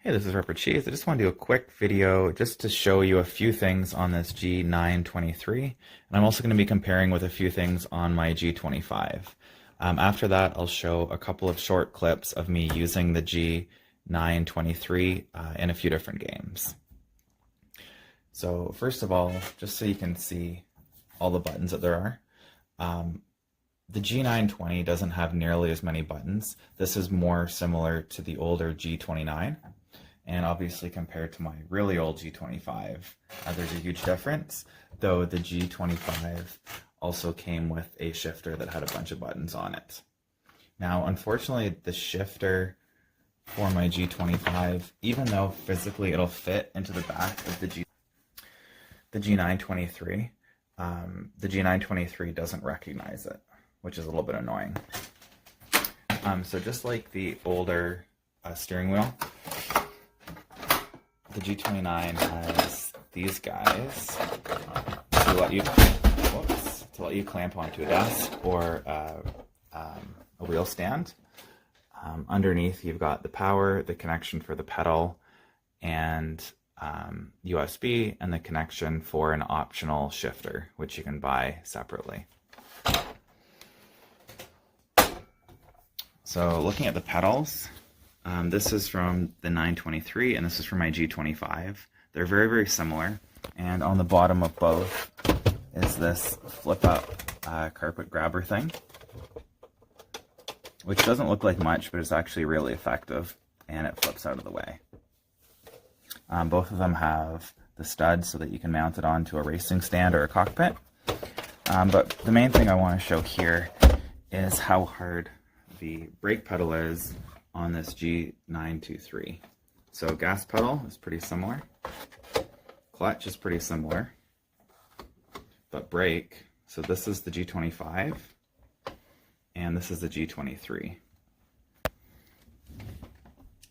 Hey, this is Ripper Cheese. I just want to do a quick video just to show you a few things on this G923, and I'm also going to be comparing with a few things on my G25. After that, I'll show a couple of short clips of me using the G923 in a few different games. So first of all, just so you can see all the buttons that there are, the G920 doesn't have nearly as many buttons. This is more similar to the older G29. And obviously compared to my really old G25, there's a huge difference, though the G25 also came with a shifter that had a bunch of buttons on it. Now, unfortunately, the shifter for my G25, even though physically it'll fit into the back of the G923, the G923 doesn't recognize it, which is a little bit annoying. So just like the older steering wheel, the G29 has these guys to let you clamp onto a desk or a wheel stand. Underneath, you've got the power, the connection for the pedal, and USB, and the connection for an optional shifter, which you can buy separately. So looking at the pedals, this is from the 923 and this is from my G25. They're very, very similar. And on the bottom of both is this flip up carpet grabber thing, which doesn't look like much, but it's actually really effective, and it flips out of the way. Both of them have the studs so that you can mount it onto a racing stand or a cockpit. But the main thing I want to show here is how hard the brake pedal is on this G923. So gas pedal is pretty similar, clutch is pretty similar, but brake, so this is the G25 and this is the G23.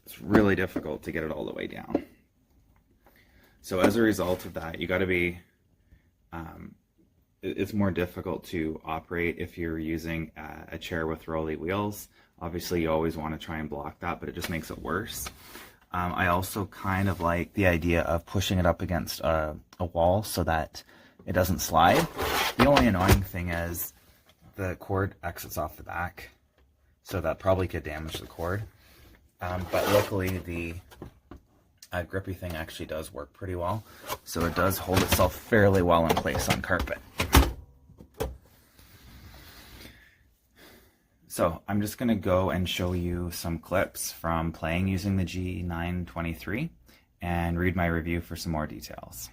It's really difficult to get it all the way down. So as a result of that, you got to be, it's more difficult to operate if you're using a chair with rolly wheels. Obviously, you always want to try and block that, but it just makes it worse. I also kind of like the idea of pushing it up against a wall so that it doesn't slide. The only annoying thing is the cord exits off the back, so that probably could damage the cord. But luckily, the grippy thing actually does work pretty well, so it does hold itself fairly well in place on carpet. So I'm just going to go and show you some clips from playing using the G923 and read my review for some more details.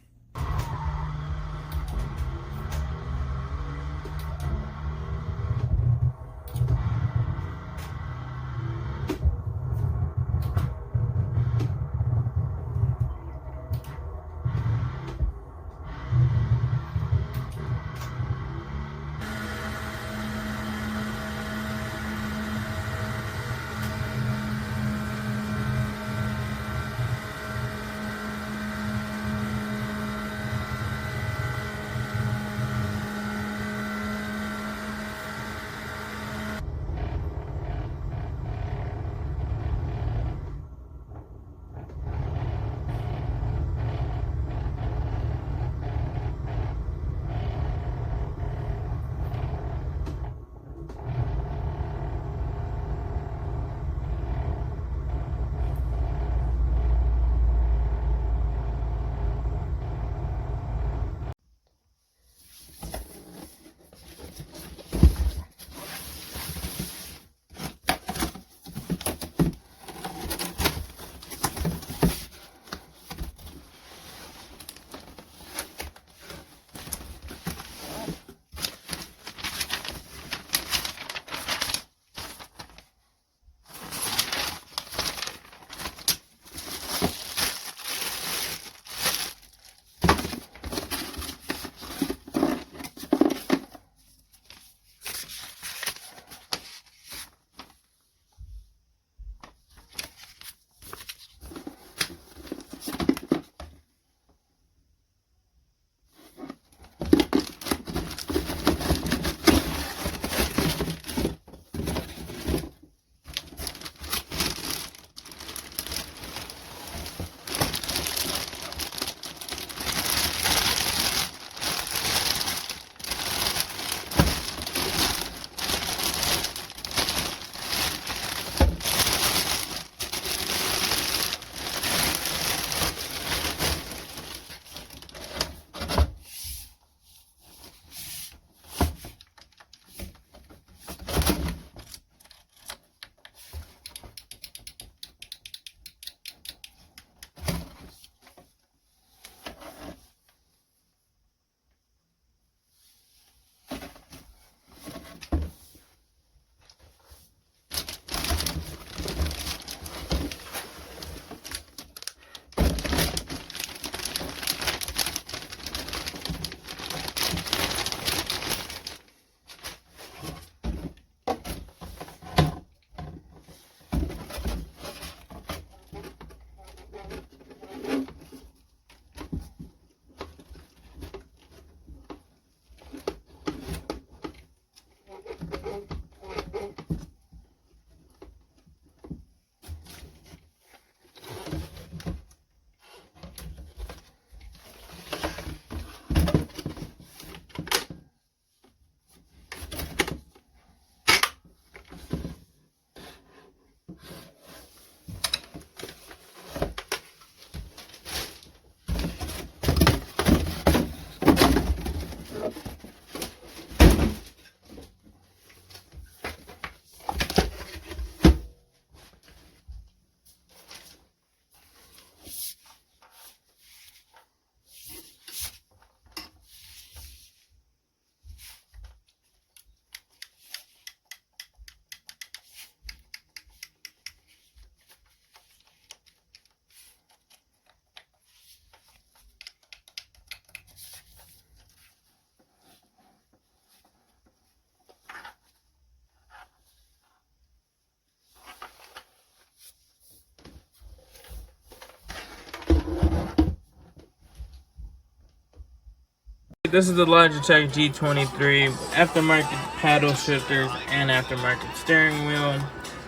This is the Logitech G923 aftermarket paddle shifters and aftermarket steering wheel,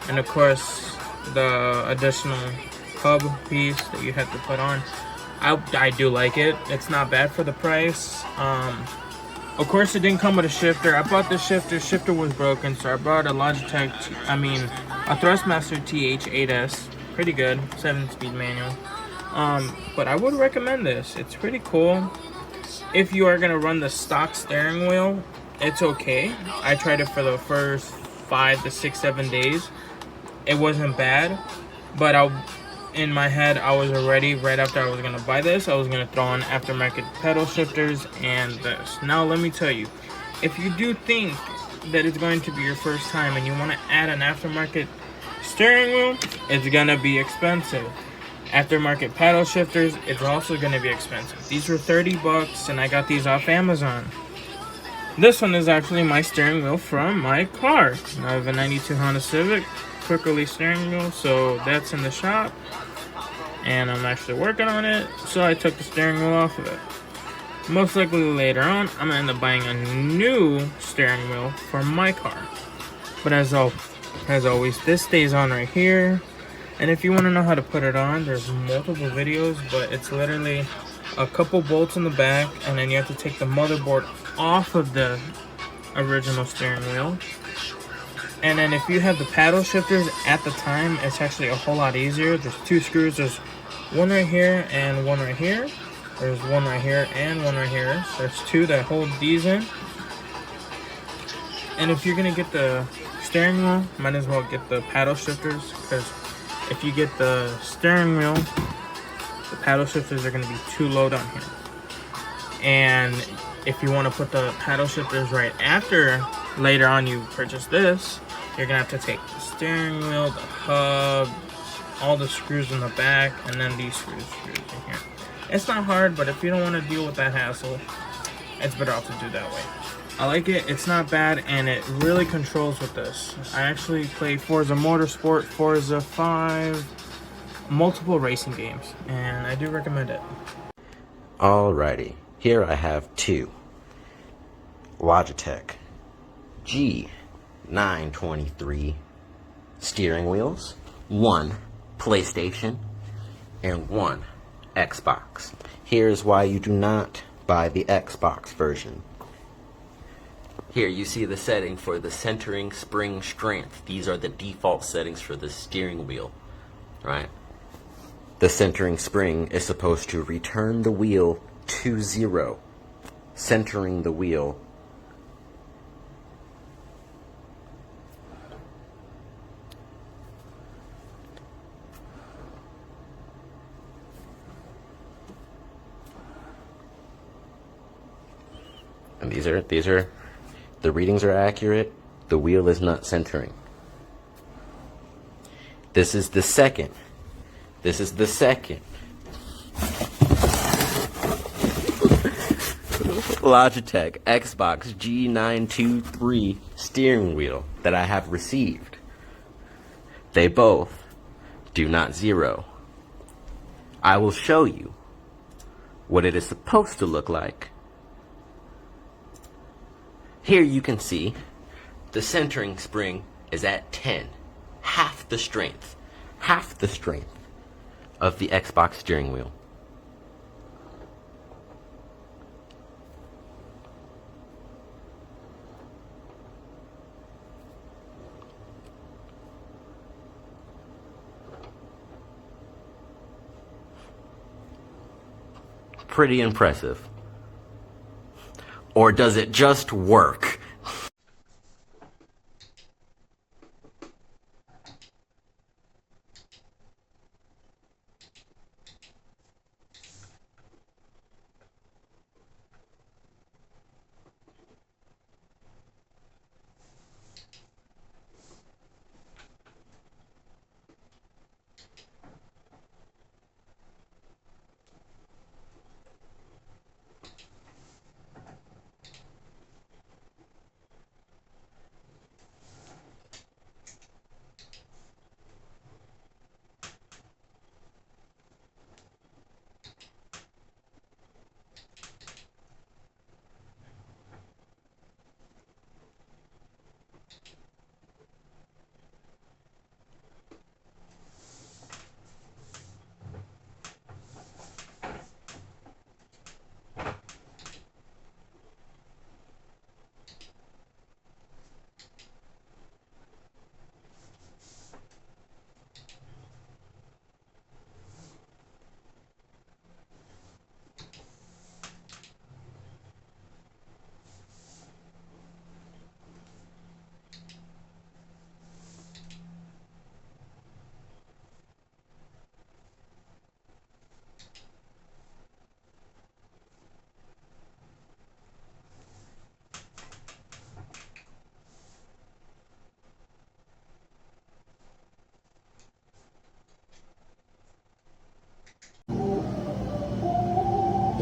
and of course the additional hub piece that you have to put on. I do like it. It's not bad for the price. Of course, it didn't come with a shifter. I bought the shifter. Shifter was broken, so I bought a Logitech. A Thrustmaster TH8S. Pretty good, 7-speed manual. But I would recommend this. It's pretty cool. If you are gonna run the stock steering wheel, it's okay. I tried it for the first 5 to 6, 7 days. It wasn't bad, but in my head, I was already, right after I was gonna buy this, I was gonna throw on aftermarket pedal shifters and this. Now let me tell you, if you do think that it's going to be your first time and you want to add an aftermarket steering wheel, it's gonna be expensive. Aftermarket paddle shifters, it's also gonna be expensive. These were 30 bucks and I got these off Amazon. This one is actually my steering wheel from my car. I have a 92 Honda Civic, quick release steering wheel, so that's in the shop. And I'm actually working on it, so I took the steering wheel off of it. Most likely later on, I'm gonna end up buying a new steering wheel for my car. But as always, this stays on right here. And if you want to know how to put it on, there's multiple videos, but it's literally a couple bolts in the back, and then you have to take the motherboard off of the original steering wheel. And then if you have the paddle shifters at the time, it's actually a whole lot easier. There's 2 screws. There's one right here and one right here. There's one right here and one right here. There's 2 that hold these in. And if you're gonna get the steering wheel, might as well get the paddle shifters, because if you get the steering wheel, the paddle shifters are gonna be too low down here. And if you want to put the paddle shifters right after, later on you purchase this, you're gonna have to take the steering wheel, the hub, all the screws in the back, and then these screws in here. It's not hard, but if you don't want to deal with that hassle, it's better off to do that way. I like it. It's not bad, and it really controls with this. I actually play Forza Motorsport, Forza 5, multiple racing games, and I do recommend it. Alrighty, here I have 2 Logitech G923 steering wheels, 1 PlayStation, and 1 Xbox. Here's why you do not buy the Xbox version. Here you see the setting for the centering spring strength. These are the default settings for the steering wheel, right? The centering spring is supposed to return the wheel to 0, centering the wheel . And these are the readings are accurate. The wheel is not centering. This is the second Logitech Xbox G923 steering wheel that I have received. They both do not zero. I will show you what it is supposed to look like. Here you can see the centering spring is at 10, half the strength of the Xbox steering wheel. Pretty impressive. Or does it just work?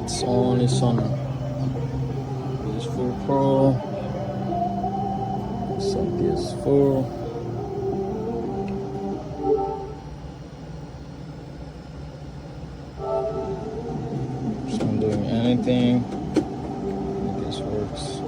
It's on, it's on. PS4 Pro. It's on PS4. Just not doing anything. This works.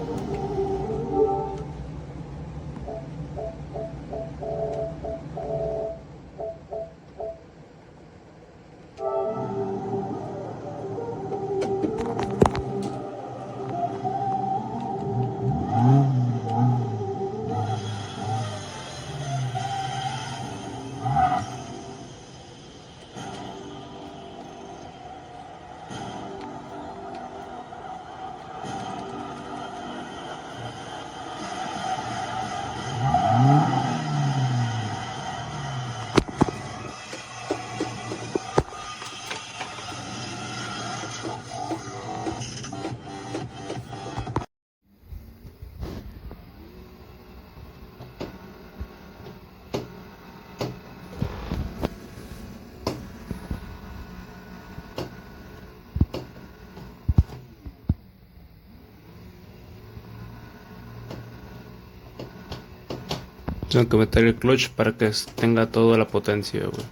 Tengo que meter el clutch para que tenga toda la potencia, güey.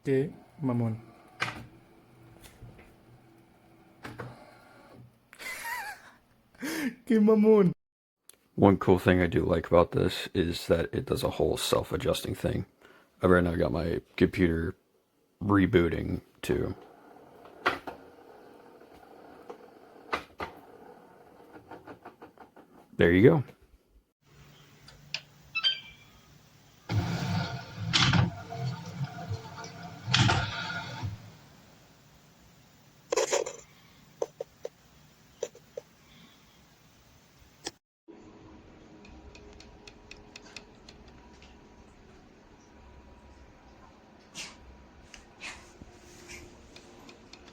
Qué mamón. Qué mamón. One cool thing I do like about this is that it does a whole self-adjusting thing. I've right now got my computer rebooting too. There you go.